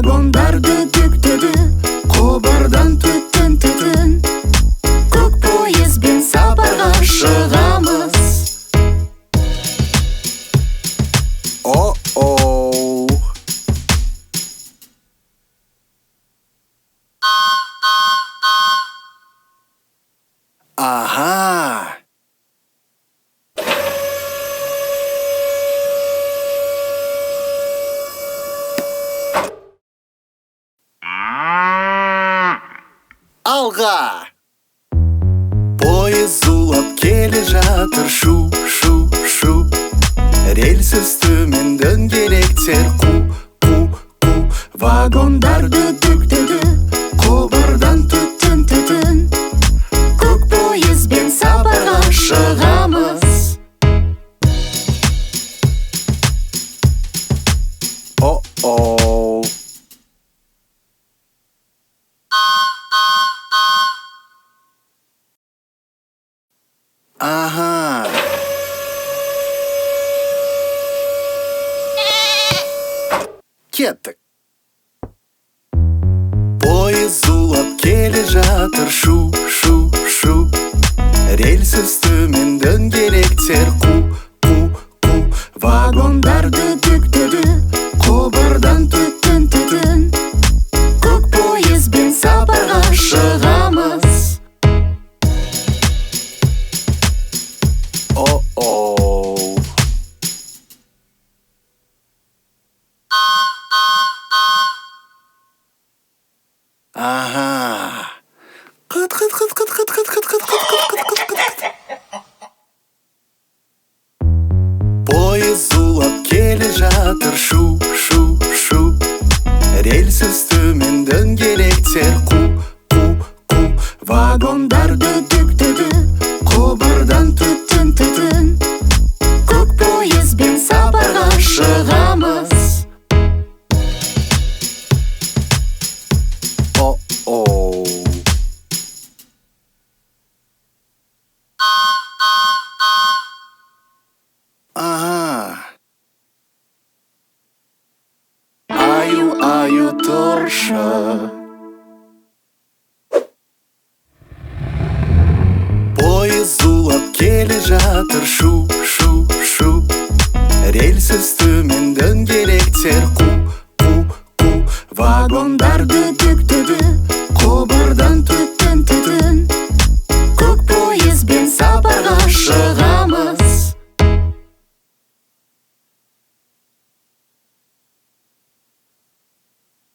Vagonlar düdük düdü, kobardan tütün tütün. Көк пойызбен сапарға шығамыз. О-оу. Ага. Алға! Пойыз зулап келе жатыр, шу-шу-шу. Рельс үстімен дөңгелектер қу-қу-қу. Вагондар düdük düdü, kobarдан tütün tütün. Көк пойызбен сапарға шығамыз. О-оу. Ага. Кеттік. Пойыз зулап келе жатыр, шу-шу-шу. Рельс үстімен дөңгелектер қу-қу-қу. Вагондар düdük düdü, kobarдан tütün tütün. Көк пойызбен сапарға шығамыз. О-оу. Ага. Қыт-қыт-қыт-қыт-қыт-қыт-қыт-қыт-қыт-қыт-қыт. Пойыз зулап келе жатыр, шу-шу-шу. Рельс үстімен дөңгелектер қу-қу-қу. Вагондар düdük düdü, kobarдан tütün tütün. Көк пойызбен сапарға шығамыз. О-оу. Ага. Аю-аю торша. Пойыз зулап келе жатыр, шу-шу-шу. Рельс үстімен дөңгелектер қу-қу-қу. Вагондар düdük düdü,